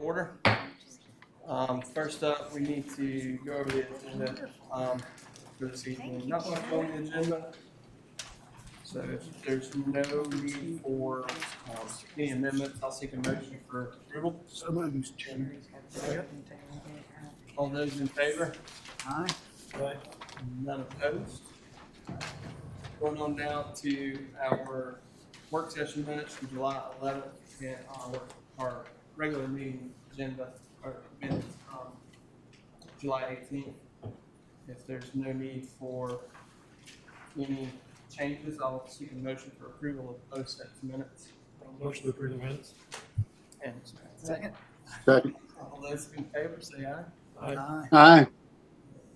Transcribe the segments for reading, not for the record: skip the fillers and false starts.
order. First up, we need to go over the agenda for this evening. Not much on the agenda. So if there's no need for any amendments, I'll seek a motion for approval. So moved, Chairman. All those in favor? Aye. None opposed. Going on down to our work session minutes from July 11th and our regular meeting agenda or minutes from July 18th. If there's no need for any changes, I'll seek a motion for approval of both sets of minutes. Motion to approve the minutes. And Second. Second. all those in favor say aye. Aye. Aye.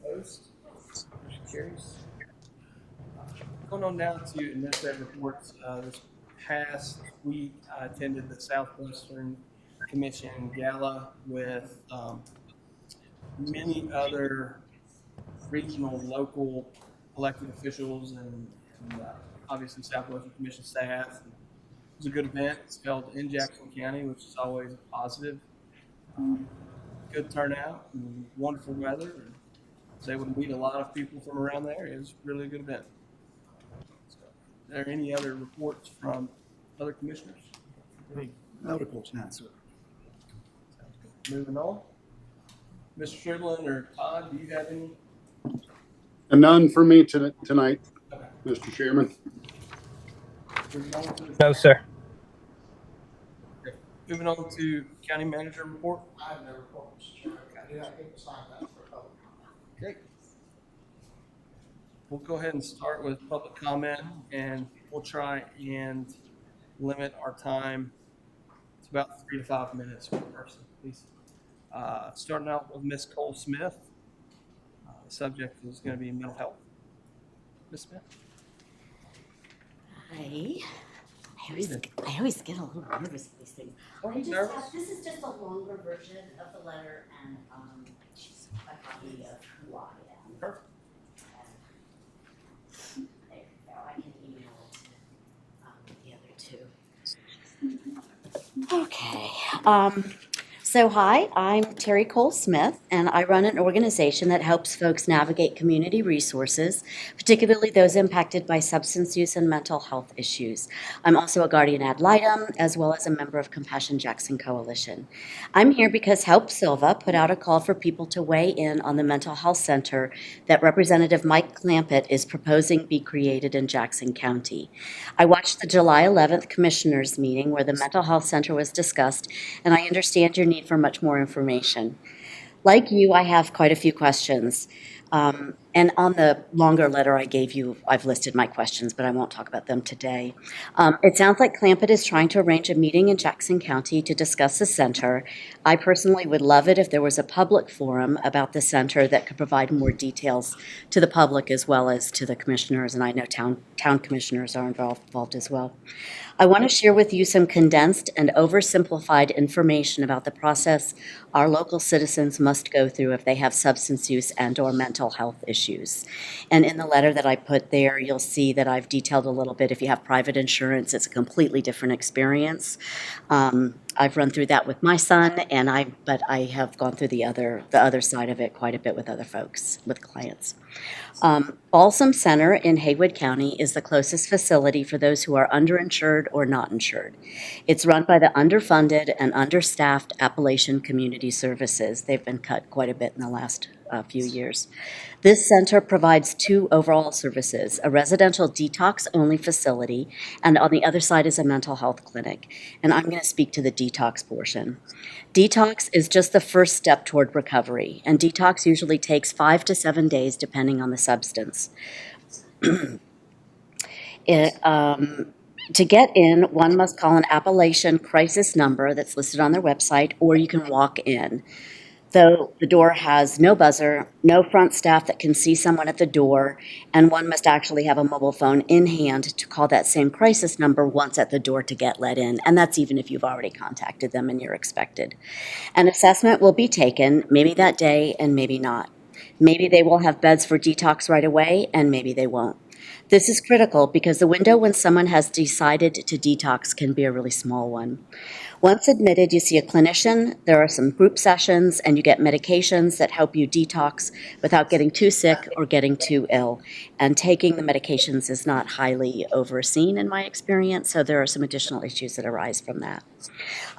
Opposed? Motion carries. Going on down to administrative reports, this past week I attended the Southwestern Commission Gala with many other regional, local elected officials and obviously Southwestern Commission staff. It was a good event. It's held in Jackson County, which is always a positive. Good turnout and wonderful weather. And was able to meet a lot of people from around the area. It was really a good event. So, are there any other reports from other commissioners? No reports now, sir. Moving on. Mr. Striblin or Todd, do you have any? And none for me tonight, Okay. Mr. Chairman. Moving on to, No, sir. moving on to county manager report. I have no report, Mr. Chairman. I did not get to sign that for public comment. Great. We'll go ahead and start with public comment, and we'll try and limit our time to about 3 to 5 minutes per person, please. Starting out with Ms. Cole Smith. The subject is going to be mental health. Ms. Smith? Hi. I always get a little nervous with these things. This is just a longer version of the letter and a copy of who I am. Perfect. There you go. I can email it to the other two. Okay. So hi, I'm Terry Cole Smith, and I run an organization that helps folks navigate community resources, particularly those impacted by substance use and mental health issues. I'm also a guardian ad litem, as well as a member of Compassion Jackson Coalition. I'm here because Help Silva put out a call for people to weigh in on the mental health center that Representative Mike Clampett is proposing be created in Jackson County. I watched the July 11th Commissioners meeting where the mental health center was discussed, and I understand your need for much more information. Like you, I have quite a few questions. And on the longer letter I gave you, I've listed my questions, but I won't talk about them today. It sounds like Clampett is trying to arrange a meeting in Jackson County to discuss the center. I personally would love it if there was a public forum about the center that could provide more details to the public as well as to the commissioners, and I know town commissioners are involved as well. I want to share with you some condensed and oversimplified information about the process our local citizens must go through if they have substance use and/or mental health issues. And in the letter that I put there, you'll see that I've detailed a little bit. If you have private insurance, it's a completely different experience. I've run through that with my son, but I have gone through the other side of it quite a bit with other folks, with clients. Balsam Center in Haywood County is the closest facility for those who are underinsured or not insured. It's run by the underfunded and understaffed Appalachian Community Services. They've been cut quite a bit in the last few years. This center provides two overall services, a residential detox-only facility, and on the other side is a mental health clinic. And I'm going to speak to the detox portion. Detox is just the first step toward recovery, and detox usually takes 5 to 7 days depending on the substance. To get in, one must call an Appalachian crisis number that's listed on their website, or you can walk in. Though the door has no buzzer, no front staff that can see someone at the door, and one must actually have a mobile phone in hand to call that same crisis number once at the door to get let in, and that's even if you've already contacted them and you're expected. An assessment will be taken, maybe that day and maybe not. Maybe they will have beds for detox right away, and maybe they won't. This is critical because the window when someone has decided to detox can be a really small one. Once admitted, you see a clinician, there are some group sessions, and you get medications that help you detox without getting too sick or getting too ill. And taking the medications is not highly overseen in my experience, so there are some additional issues that arise from that.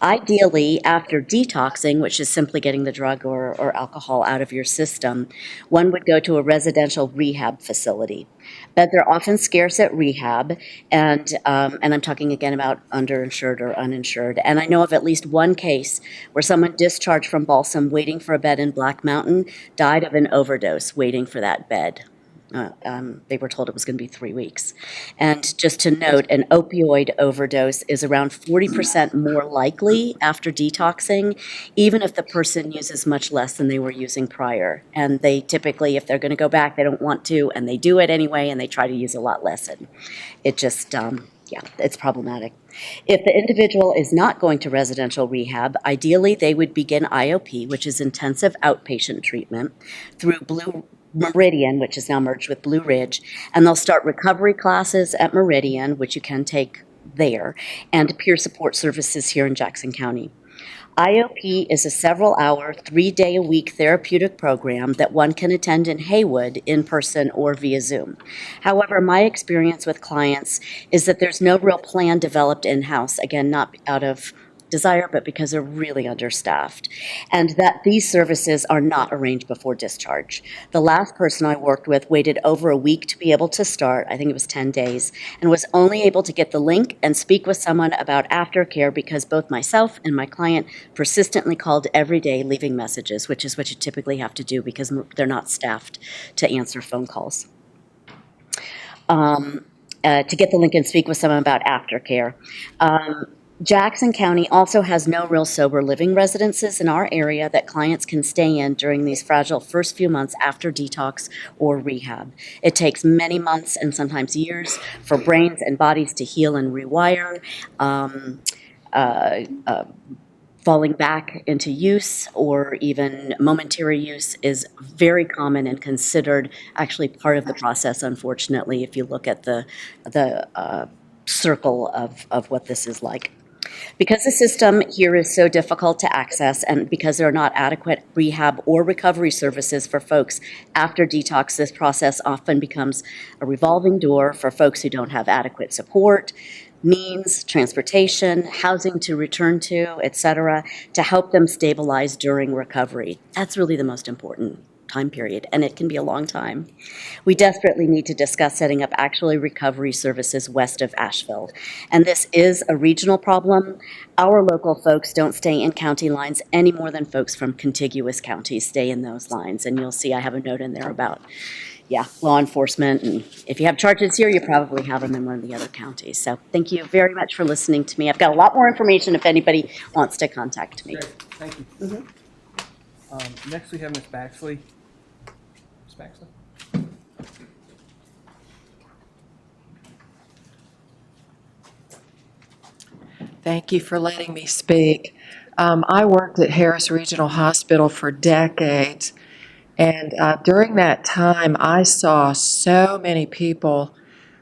Ideally, after detoxing, which is simply getting the drug or alcohol out of your system, one would go to a residential rehab facility. Beds are often scarce at rehab, and I'm talking again about underinsured or uninsured. And I know of at least one case where someone discharged from Balsam waiting for a bed in Black Mountain died of an overdose waiting for that bed. They were told it was going to be 3 weeks. And just to note, an opioid overdose is around 40% more likely after detoxing, even if the person uses much less than they were using prior. And they typically, if they're going to go back, they don't want to, and they do it anyway, and they try to use a lot less. And it just, it's problematic. If the individual is not going to residential rehab, ideally they would begin IOP, which is intensive outpatient treatment, through Blue Meridian, which is now merged with Blue Ridge, and they'll start recovery classes at Meridian, which you can take there, and peer support services here in Jackson County. IOP is a several-hour, 3-day-a-week therapeutic program that one can attend in Haywood in person or via Zoom. However, my experience with clients is that there's no real plan developed in-house, again, not out of desire, but because they're really understaffed, and that these services are not arranged before discharge. The last person I worked with waited over a week to be able to start, I think it was 10 days, and was only able to get the link and speak with someone about aftercare because both myself and my client persistently called every day leaving messages, which is what you typically have to do because they're not staffed to answer phone calls. To get the link and speak with someone about aftercare. Jackson County also has no real sober living residences in our area that clients can stay in during these fragile first few months after detox or rehab. It takes many months and sometimes years for brains and bodies to heal and rewire. Falling back into use or even momentary use is very common and considered actually part of the process, unfortunately, if you look at the circle of what this is like. Because the system here is so difficult to access and because there are not adequate rehab or recovery services for folks after detox, this process often becomes a revolving door for folks who don't have adequate support, means, transportation, housing to return to, etc., to help them stabilize during recovery. That's really the most important time period, and it can be a long time. We desperately need to discuss setting up actually recovery services west of Asheville. And this is a regional problem. Our local folks don't stay in county lines any more than folks from contiguous counties stay in those lines. And you'll see I have a note in there about, law enforcement. And if you have charges here, you probably have them in one of the other counties. So thank you very much for listening to me. I've got a lot more information if anybody wants to contact me. Great, thank you. Next, we have Ms. Baxley. Ms. Baxley? Thank you for letting me speak. I worked at Harris Regional Hospital for decades, and during that time, I saw so many people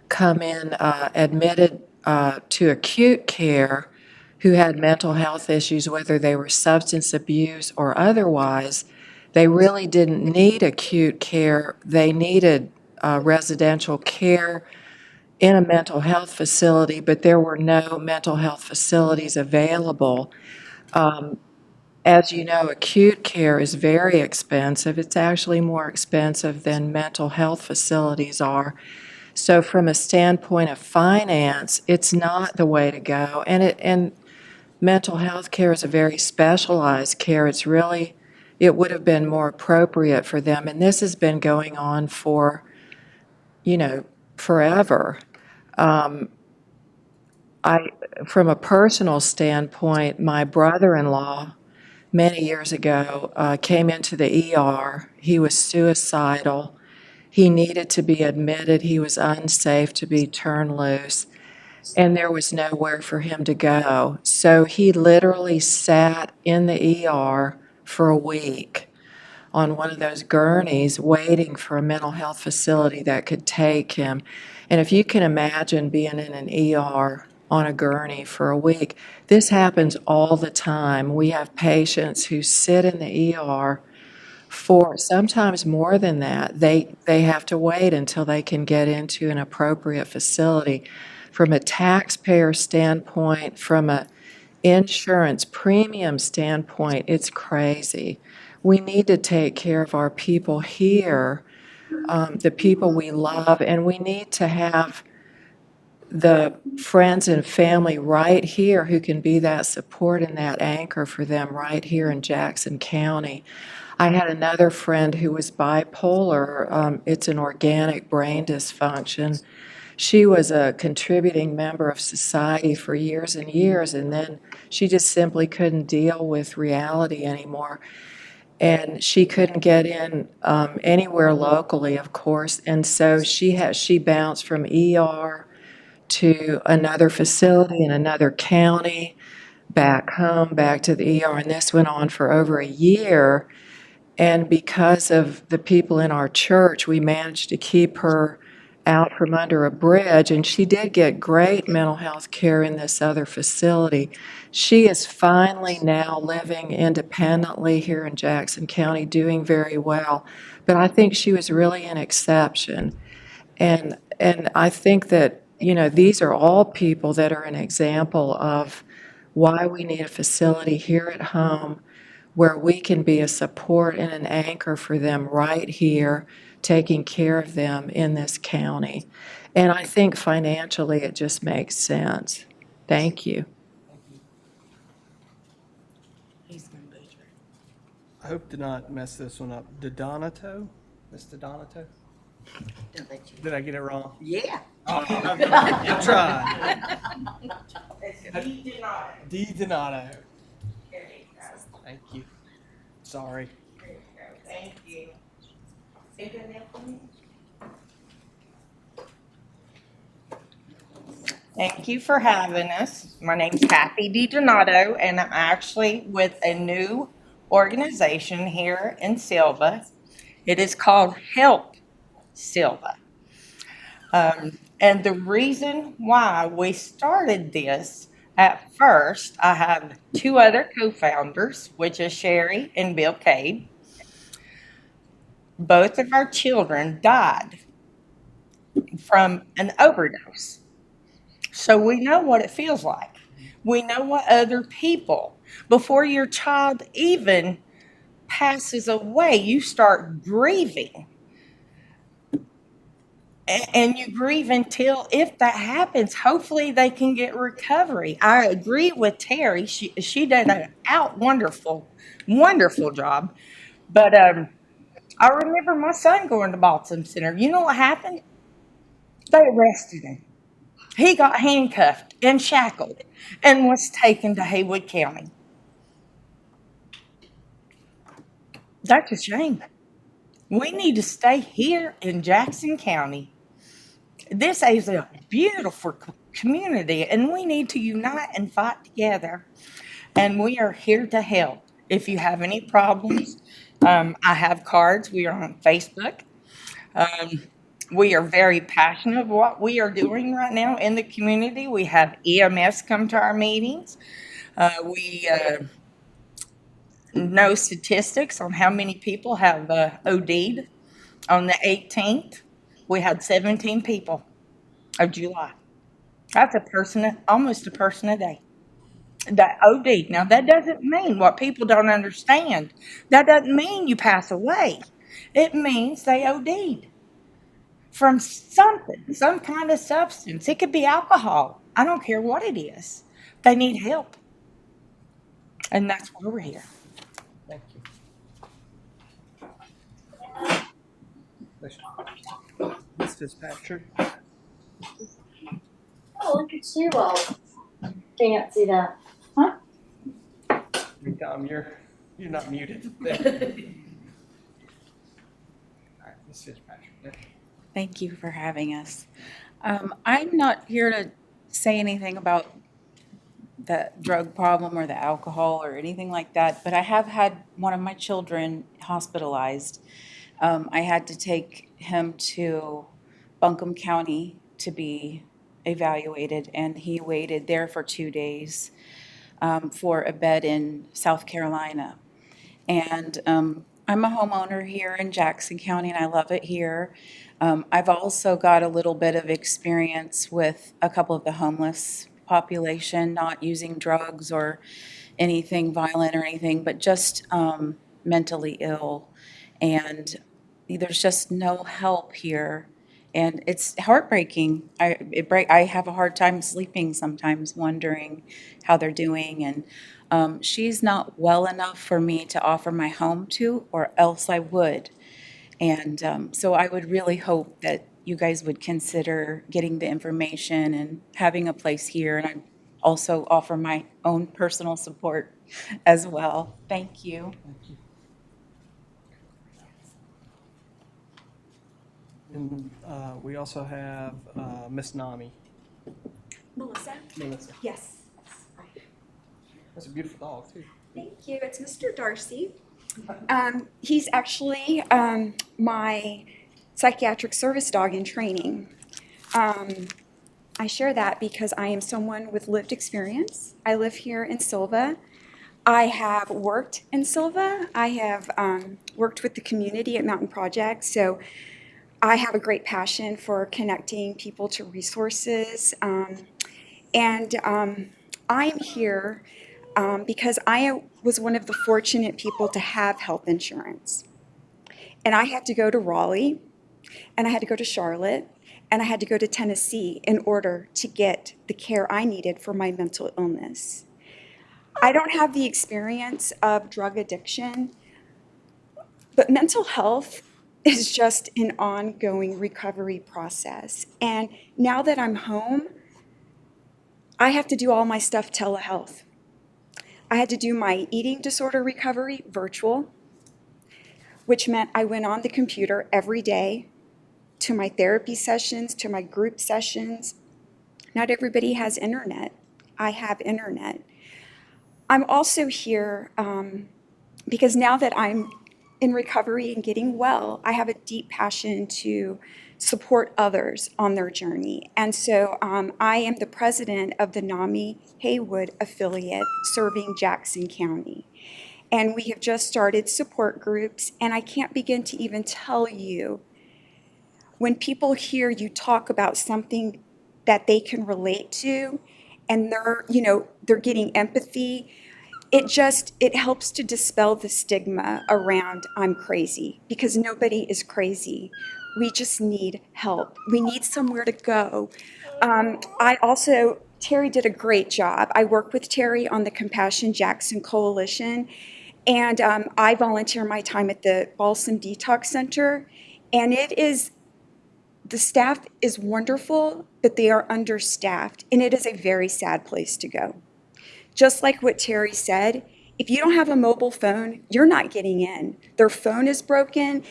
come in admitted to acute care who had mental health issues, whether they were substance abuse or otherwise. They really didn't need acute care. They needed residential care in a mental health facility, but there were no mental health facilities available. As you know, acute care is very expensive. It's actually more expensive than mental health facilities are. So from a standpoint of finance, it's not the way to go. And mental health care is a very specialized care. It would have been more appropriate for them. And this has been going on for, forever. From a personal standpoint, my brother-in-law many years ago came into the ER. He was suicidal. He needed to be admitted. He was unsafe to be turned loose, and there was nowhere for him to go. So he literally sat in the ER for a week on one of those gurneys waiting for a mental health facility that could take him. And if you can imagine being in an ER on a gurney for a week. This happens all the time. We have patients who sit in the ER for sometimes more than that. They have to wait until they can get into an appropriate facility. From a taxpayer standpoint, from a insurance premium standpoint, it's crazy. We need to take care of our people here, the people we love, and we need to have the friends and family right here who can be that support and that anchor for them right here in Jackson County. I had another friend who was bipolar. It's an organic brain dysfunction. She was a contributing member of society for years and years, and then she just simply couldn't deal with reality anymore. And she couldn't get in anywhere locally, of course, and so she bounced from ER to another facility in another county, back home, back to the ER, and this went on for over a year. And because of the people in our church, we managed to keep her out from under a bridge, and she did get great mental health care in this other facility. She is finally now living independently here in Jackson County, doing very well. But I think she was really an exception. And I think that, these are all people that are an example of why we need a facility here at home where we can be a support and an anchor for them right here, taking care of them in this county. And I think financially it just makes sense. Thank you. I hope to not mess this one up. Donato? Miss Donato? Did I get it wrong? Yeah. I tried. D. Donato. Thank you. Sorry. Thank you. Say your name for me. Thank you for having us. My name's Kathy DiDonato, and I'm actually with a new organization here in Silva. It is called Help Silva. And the reason why we started this, at first, I have two other co-founders, which is Sherry and Bill Cade. Both of our children died from an overdose. So we know what it feels like. We know what other people, before your child even passes away, you start grieving. And you grieve until, if that happens, hopefully they can get recovery. I agree with Terry. She did an wonderful job. But I remember my son going to Balsam Center. You know what happened? They arrested him. He got handcuffed and shackled and was taken to Haywood County. That's a shame. We need to stay here in Jackson County. This is a beautiful community, and we need to unite and fight together. And we are here to help. If you have any problems, I have cards. We are on Facebook. We are very passionate of what we are doing right now in the community. We have EMS come to our meetings. We know statistics on how many people have OD'd. On the 18th, we had 17 people of July. That's almost a person a day that OD'd. Now, that doesn't mean, what people don't understand, that doesn't mean you pass away. It means they OD'd from something, some kind of substance. It could be alcohol. I don't care what it is. They need help. And that's why we're here. Thank you. Miss Fitzpatrick. Oh, look at you all. Can't see that. Huh? Tom, you're not muted. All right, Miss Fitzpatrick. Thank you for having us. I'm not here to say anything about the drug problem or the alcohol or anything like that, but I have had one of my children hospitalized. I had to take him to Buncombe County to be evaluated, and he waited there for 2 days for a bed in South Carolina. And I'm a homeowner here in Jackson County, and I love it here. I've also got a little bit of experience with a couple of the homeless population, not using drugs or anything violent or anything, but just mentally ill. And there's just no help here. And it's heartbreaking. I have a hard time sleeping sometimes, wondering how they're doing. And she's not well enough for me to offer my home to, or else I would. And so I would really hope that you guys would consider getting the information and having a place here. And I'd also offer my own personal support as well. Thank you. And we also have Miss Nami. Melissa? Melissa. Yes. That's a beautiful dog, too. Thank you. It's Mr. Darcy. He's actually my psychiatric service dog in training. I share that because I am someone with lived experience. I live here in Silva. I have worked in Silva. I have worked with the community at Mountain Project. So I have a great passion for connecting people to resources. And I'm here because I was one of the fortunate people to have health insurance. And I had to go to Raleigh, and I had to go to Charlotte, and I had to go to Tennessee in order to get the care I needed for my mental illness. I don't have the experience of drug addiction, but mental health is just an ongoing recovery process. And now that I'm home, I have to do all my stuff telehealth. I had to do my eating disorder recovery virtual, which meant I went on the computer every day to my therapy sessions, to my group sessions. Not everybody has internet. I have internet. I'm also here because now that I'm in recovery and getting well, I have a deep passion to support others on their journey. And so I am the president of the NAMI Haywood affiliate serving Jackson County. And we have just started support groups, and I can't begin to even tell you, when people hear you talk about something that they can relate to, and they're getting empathy, it helps to dispel the stigma around I'm crazy, because nobody is crazy. We just need help. We need somewhere to go. Terry did a great job. I work with Terry on the Compassion Jackson Coalition, and I volunteer my time at the Balsam Detox Center. And the staff is wonderful, but they are understaffed, and it is a very sad place to go. Just like what Terry said, if you don't have a mobile phone, you're not getting in. Their phone is broken.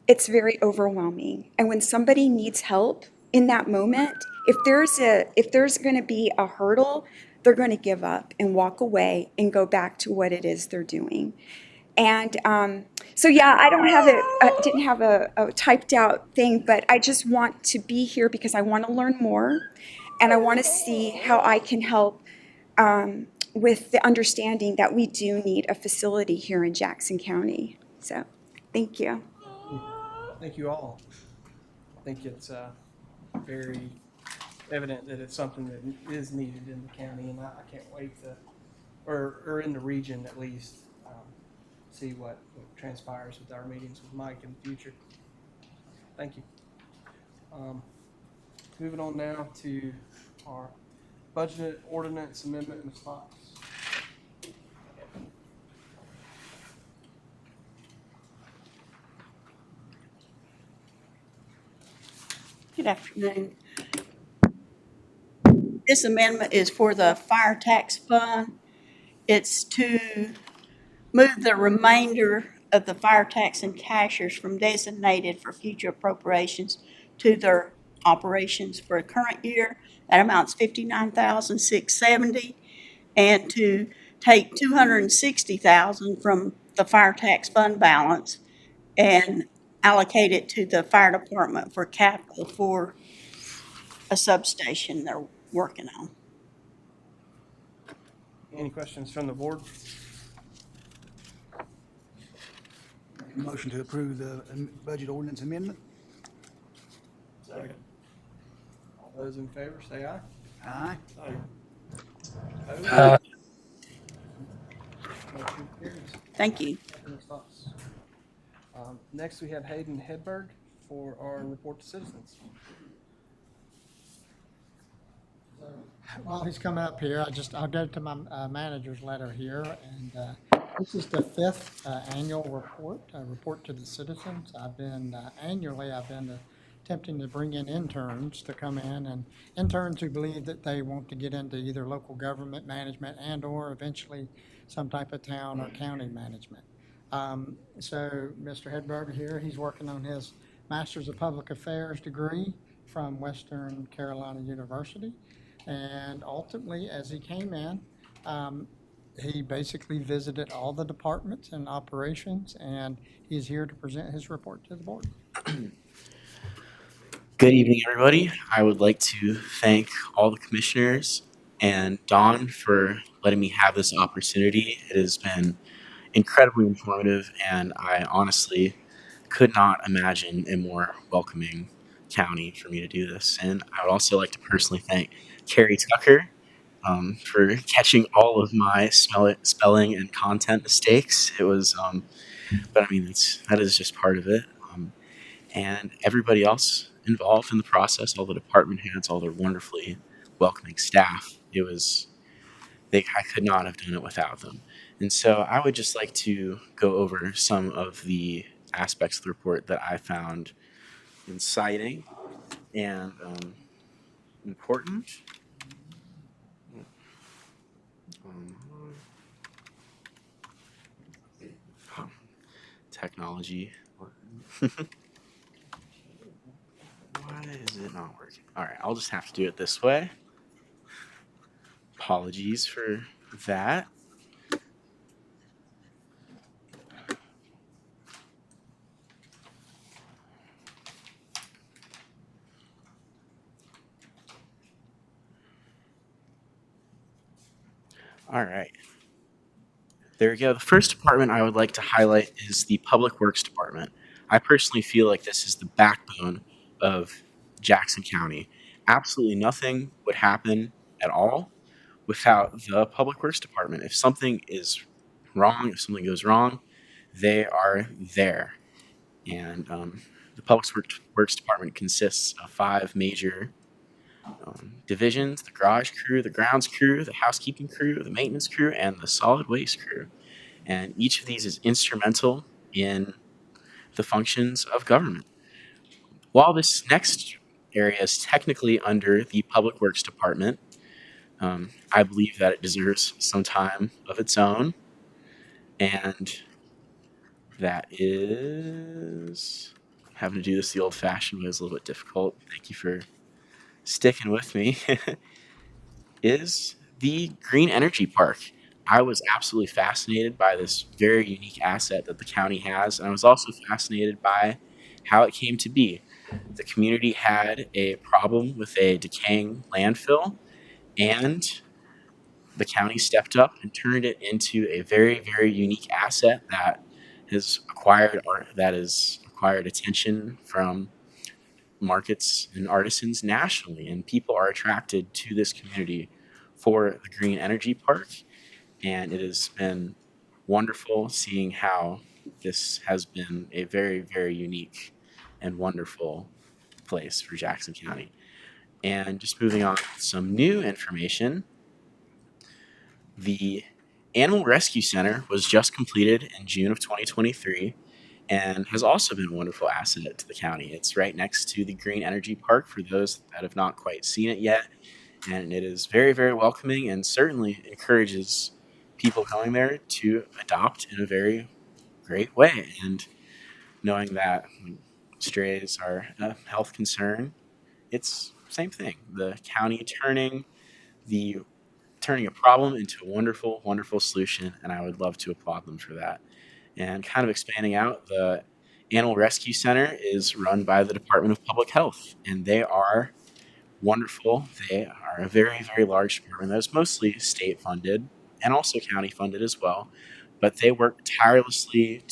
It's very overwhelming. And when somebody needs help in that moment, if there's going to be a hurdle, they're going to give up and walk away and go back to what it is they're doing. And so yeah, I didn't have a typed out thing, but I just want to be here because I want to learn more, and I want to see how I can help with the understanding that we do need a facility here in Jackson County. So, thank you. Thank you all. I think it's very evident that it's something that is needed in the county, and I can't wait to, or in the region at least, see what transpires with our meetings with Mike in the future. Thank you. Moving on now to our budget ordinance amendment response. Good afternoon. This amendment is for the fire tax fund. It's to move the remainder of the fire tax and cashiers from designated for future appropriations to their operations for the current year. That amounts $59,670, and to take $260,000 from the fire tax fund balance and allocate it to the fire department for capital for a substation they're working on. Any questions from the board? Motion to approve the budget ordinance amendment. Second. All those in favor, say aye. Aye. Opposed? Motion carries. Thank you. Any thoughts? Next, we have Hayden Hedberg for our report to citizens. While he's coming up here, I'll go to my manager's letter here, and this is the 5th annual report to the citizens. Annually, I've been attempting to bring in interns to come in, and interns who believe that they want to get into either local government management and/or eventually some type of town or county management. So Mr. Hedberg here, he's working on his Master's of Public Affairs degree from Western Carolina University. And ultimately, as he came in, he basically visited all the departments and operations, and he's here to present his report to the board. Good evening, everybody. I would like to thank all the commissioners and Dawn for letting me have this opportunity. It has been incredibly informative, and I honestly could not imagine a more welcoming county for me to do this. And I would also like to personally thank Carrie Tucker for catching all of my spelling and content mistakes. It was, but I mean, that is just part of it. And everybody else involved in the process, all the department heads, all their wonderfully welcoming staff. I could not have done it without them. And so I would just like to go over some of the aspects of the report that I found inciting and important. Technology. Why is it not working? All right, I'll just have to do it this way. Apologies for that. All right. There we go. The first department I would like to highlight is the Public Works Department. I personally feel like this is the backbone of Jackson County. Absolutely nothing would happen at all without the Public Works Department. If something is wrong, if something goes wrong, they are there. And the Public Works Department consists of 5 major divisions: the garage crew, the grounds crew, the housekeeping crew, the maintenance crew, and the solid waste crew. And each of these is instrumental in the functions of government. While this next area is technically under the Public Works Department, I believe that it deserves some time of its own. And that is having to do this the old-fashioned way is a little bit difficult. Thank you for sticking with me. Is the Green Energy Park. I was absolutely fascinated by this very unique asset that the county has, and I was also fascinated by how it came to be. The community had a problem with a decaying landfill, and the county stepped up and turned it into a very, very unique asset that has acquired attention from markets and artisans nationally, and people are attracted to this community for the Green Energy Park. And it has been wonderful seeing how this has been a very, very unique and wonderful place for Jackson County. And just moving on with some new information, the Animal Rescue Center was just completed in June of 2023 and has also been a wonderful asset to the county. It's right next to the Green Energy Park for those that have not quite seen it yet. And it is very, very welcoming and certainly encourages people going there to adopt in a very great way. And knowing that strays are a health concern, it's the same thing. The county turning a problem into a wonderful, wonderful solution, and I would love to applaud them for that. And kind of expanding out, the Animal Rescue Center is run by the Department of Public Health, and they are wonderful. They are a very, very large department that is mostly state funded and also county funded as well. But they work tirelessly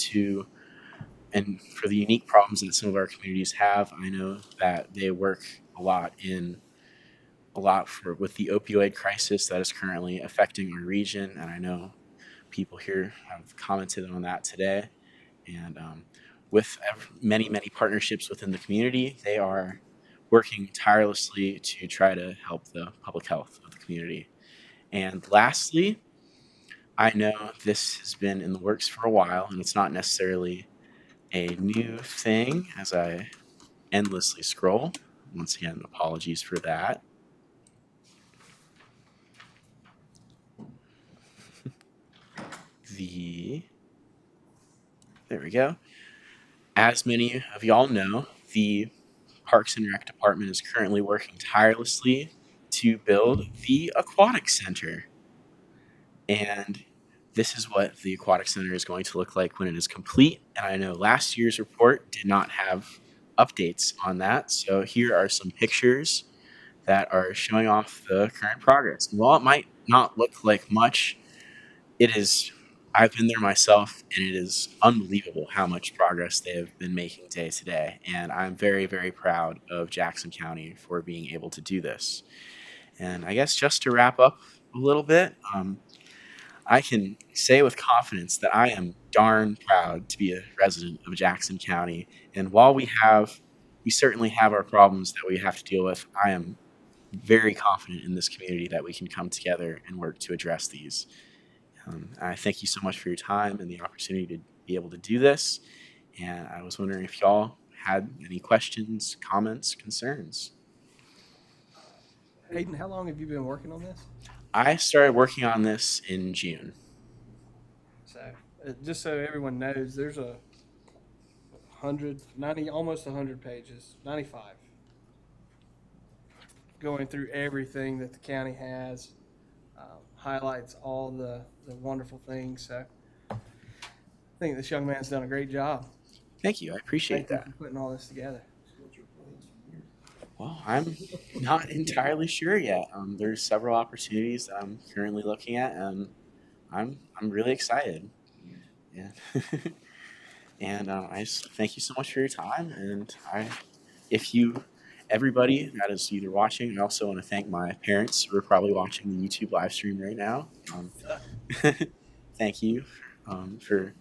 and for the unique problems that some of our communities have. I know that they work a lot with the opioid crisis that is currently affecting our region, and I know people here have commented on that today. And with many, many partnerships within the community, they are working tirelessly to try to help the public health of the community. And lastly, I know this has been in the works for a while, and it's not necessarily a new thing as I endlessly scroll. Once again, apologies for that. There we go. As many of y'all know, the Parks and Rec Department is currently working tirelessly to build the Aquatic Center. And this is what the Aquatic Center is going to look like when it is complete. And I know last year's report did not have updates on that. So here are some pictures that are showing off the current progress. And while it might not look like much, I've been there myself, and it is unbelievable how much progress they have been making day to day. And I'm very, very proud of Jackson County for being able to do this. And I guess just to wrap up a little bit, I can say with confidence that I am darn proud to be a resident of Jackson County. And while we certainly have our problems that we have to deal with, I am very confident in this community that we can come together and work to address these. I thank you so much for your time and the opportunity to be able to do this. And I was wondering if y'all had any questions, comments, concerns. Hayden, how long have you been working on this? I started working on this in June. So, just so everyone knows, there's 190, almost 100 pages, 95, going through everything that the county has, highlights all the wonderful things. So, I think this young man's done a great job. Thank you. I appreciate that. Thank you for putting all this together. Well, I'm not entirely sure yet. There's several opportunities that I'm currently looking at, and I'm really excited. Yeah. And I just thank you so much for your time. And everybody that is either watching, I also want to thank my parents who are probably watching the YouTube live stream right now. Thank you for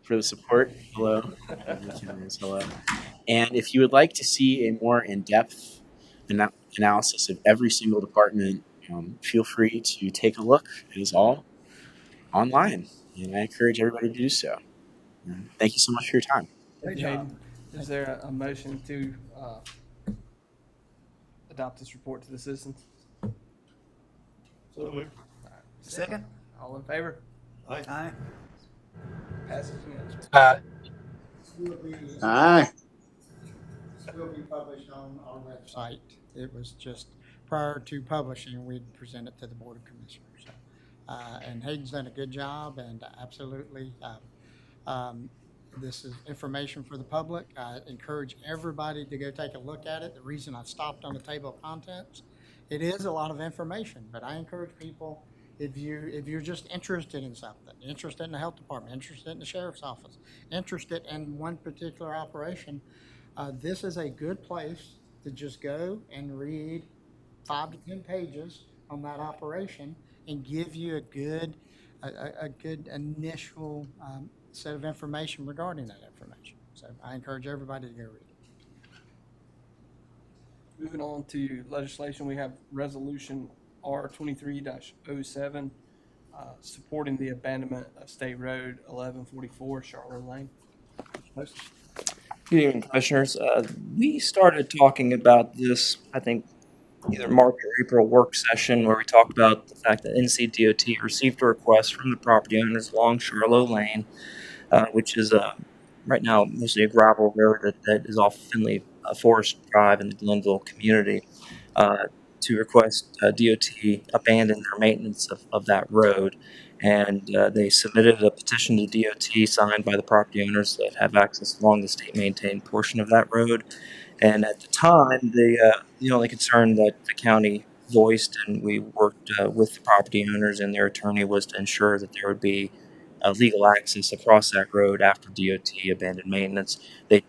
the support. Hello. Hello. And if you would like to see a more in-depth analysis of every single department, feel free to take a look. It is all online, and I encourage everybody to do so. Thank you so much for your time. Thank you, Hayden. Is there a motion to adopt this report to the citizens? So moved. Second? All in favor? Aye. Passes unanimously. Aye. Will be published on our website. It was just prior to publishing, we'd present it to the Board of Commissioners. And Hayden's done a good job, and absolutely, this is information for the public. I encourage everybody to go take a look at it. The reason I stopped on the table of contents, it is a lot of information, but I encourage people, if you're just interested in something, interested in the health department, interested in the sheriff's office, interested in one particular operation, this is a good place to just go and read 5 to 10 pages on that operation and give you a good initial set of information regarding that information. So I encourage everybody to go read it. Moving on to legislation, we have Resolution R23-07, supporting the abandonment of State Road 1144, Charlotte Lane. Good evening, Commissioners. We started talking about this, I think, either March or April work session where we talked about the fact that NCDOT received a request from the property owners along Charlotte Lane, which is right now mostly a gravel road that is off Finley Forest Drive in the Glenville community, to request DOT abandon their maintenance of that road. and they submitted a petition to DOT signed by the property owners that have access along the state-maintained portion of that road. And at the time, the only concern that the county voiced, and we worked with the property owners and their attorney, was to ensure that there would be legal access across that road after DOT abandoned maintenance. The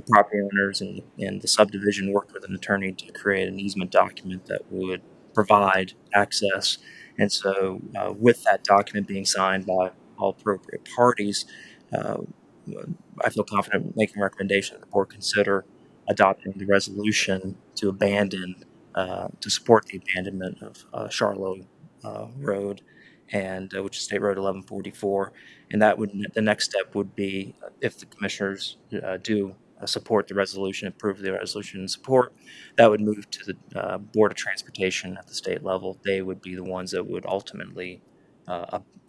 property owners and the subdivision worked with an attorney to create an easement document that would provide access. And so, with that document being signed by all appropriate parties, I feel confident making a recommendation that the board consider adopting the resolution to to support the abandonment of Charlo Road, and which is State Road 1144. And the next step would be, if the commissioners do support the resolution, approve the resolution and support, that would move to the Board of Transportation at the state level. They would be the ones that would ultimately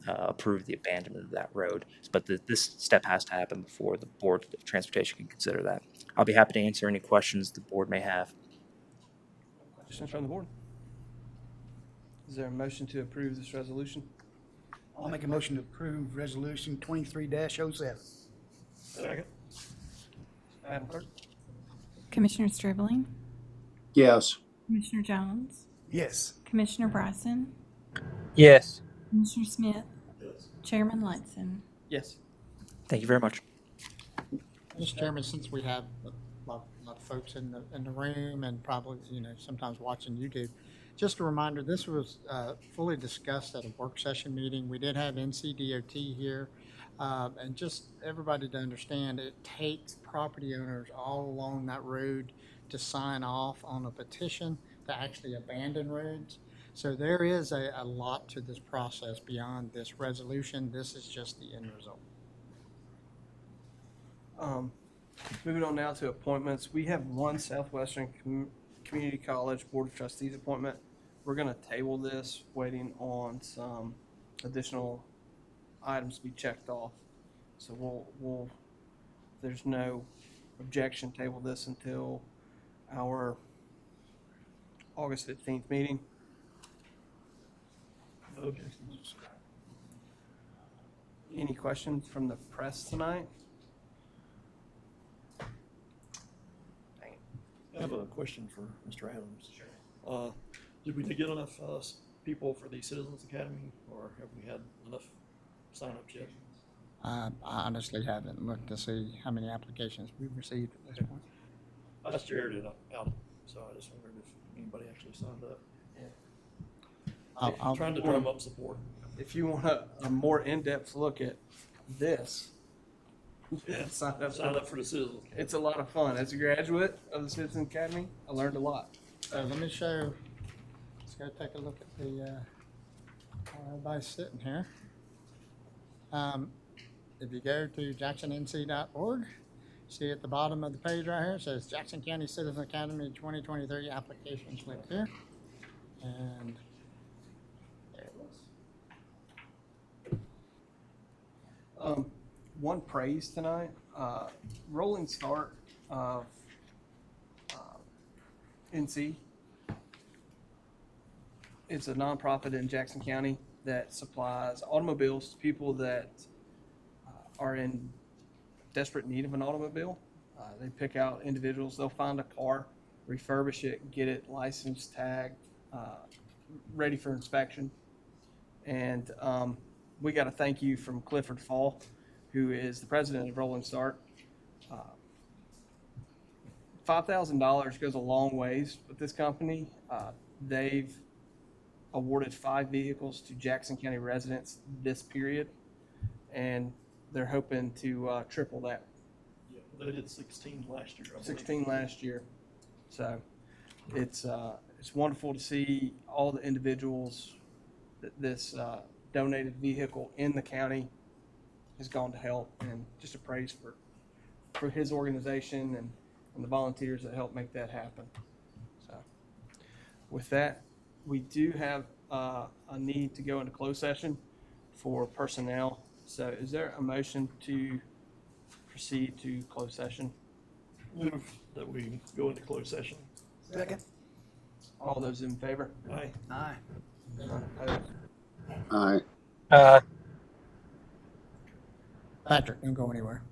approve the abandonment of that road. But this step has to happen before the Board of Transportation can consider that. I'll be happy to answer any questions the board may have. Questions from the board? Is there a motion to approve this resolution? I'll make a motion to approve resolution 23-07. Second. Madam Clerk? Commissioner Stribling, Yes. Commissioner Jones, Yes. Commissioner Bryson, Yes. Commissioner Smith, Chairman Letson. Yes. Thank you very much. Mr. Chairman, since we have a lot of folks in the room and probably, sometimes watching YouTube, just a reminder, this was fully discussed at a work session meeting. We did have NCDOT here. And just everybody to understand, it takes property owners all along that road to sign off on a petition to actually abandon roads. So there is a lot to this process beyond this resolution. This is just the end result. Moving on now to appointments. We have one Southwestern Community College Board of Trustees appointment. We're going to table this, waiting on some additional items to be checked off. So we'll if there's no objection, table this until our August 15th meeting. Okay. Any questions from the press tonight? I have a question for Mr. Adams. Sure. Did we get enough people for the Citizens Academy, or have we had enough sign-ups yet? I honestly haven't looked to see how many applications we've received at this point. I just shared it out, so I just wondered if anybody actually signed up. I'll Trying to drum up support. If you want a more in-depth look at this, Yeah, sign up for the Citizens. It's a lot of fun. As a graduate of the Citizen Academy, I learned a lot. Let me show. Let's go take a look at the. Everybody's sitting here. If you go to jacksonnc.org, see at the bottom of the page right here, it says Jackson County Citizen Academy 2023 applications. Click here, and there it is. One praise tonight. Rolling Start of NC. It's a nonprofit in Jackson County that supplies automobiles to people that are in desperate need of an automobile. They pick out individuals. They'll find a car, refurbish it, get it licensed, tagged, ready for inspection. And we got a thank you from Clifford Fall, who is the president of Rolling Start. $5,000 goes a long ways with this company. They've awarded 5 vehicles to Jackson County residents this period, and they're hoping to triple that. Yeah, they did 16 last year. I believe. 16 last year. So it's wonderful to see all the individuals that this donated vehicle in the county has gone to help, and just a praise for his organization and the volunteers that help make that happen. So with that, we do have a need to go into closed session for personnel. So is there a motion to proceed to closed session? Move that we go into closed session. Second. All those in favor? Aye. Aye. None opposed? Aye. Patrick, don't go anywhere.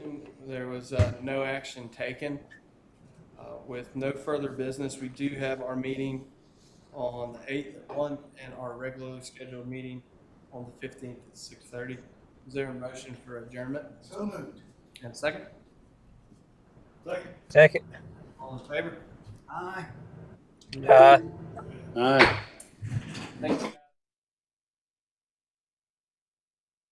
session, there was no action taken. With no further business, we do have our meeting on the 8th at 1 and our regularly scheduled meeting on the 15th at 6:30. Is there a motion for adjournment? So moved. And second? Second. All in favor? Aye. Uh, Aye. Thank you.